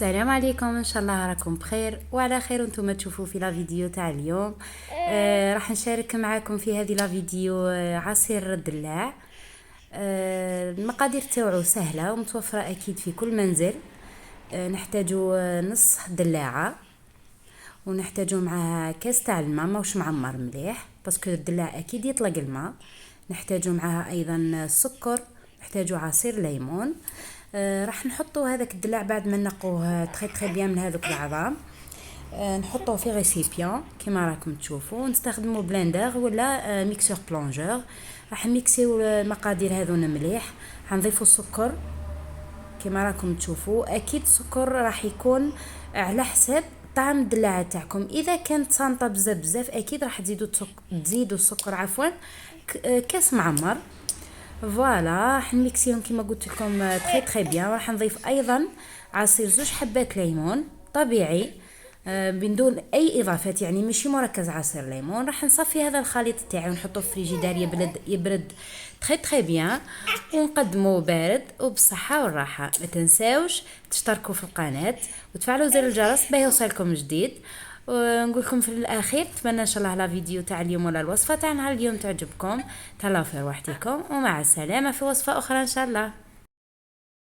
السلام عليكم، ان شاء الله راكم بخير وعلى خير وانتم تشوفوا في لا فيديو تاع اليوم. راح نشارك معكم في هذه لا فيديو عصير الدلاع. المقادير تاوعو سهله ومتوفره اكيد في كل منزل. نحتاجو نص دلاعه، ونحتاجو معاها كاس تاع الماء ماهوش معمر مليح باسكو الدلاع اكيد يطلق الماء. نحتاجو معاها ايضا السكر، نحتاجو عصير ليمون. راح نحطو هذاك الدلاع بعد ما نقوه تخي بيان من هذوك العظام. نحطوه في ريسيبيون كما راكم تشوفوا، نستخدموا بلندر ولا ميكسور بلونجور. راح نميكسيو المقادير هذون مليح. حنضيفوا السكر كما راكم تشوفوا، اكيد السكر راح يكون على حساب طعم الدلاعه تاعكم. اذا كانت صامته بزاف اكيد راح تزيدوا السكر عفوا كاس معمر. فوالا راح نميكسيهم كما قلت لكم تري بيان. راح نضيف ايضا عصير 2 حبات ليمون طبيعي بدون اي اضافات، يعني ماشي مركز عصير ليمون. راح نصفي هذا الخليط تاعي ونحطه في فريجيدار يبرد تري بيان، ونقدموه بارد وبالصحه والراحه. ما تنساوش تشتركوا في القناه وتفعلوا زر الجرس باه يوصلكم جديد. ونقول لكم في الاخير نتمنى ان شاء الله لا فيديو تاع اليوم ولا الوصفه تاع نهار اليوم تعجبكم. تهلاو في رواحتكم ومع السلامه في وصفه اخرى ان شاء الله.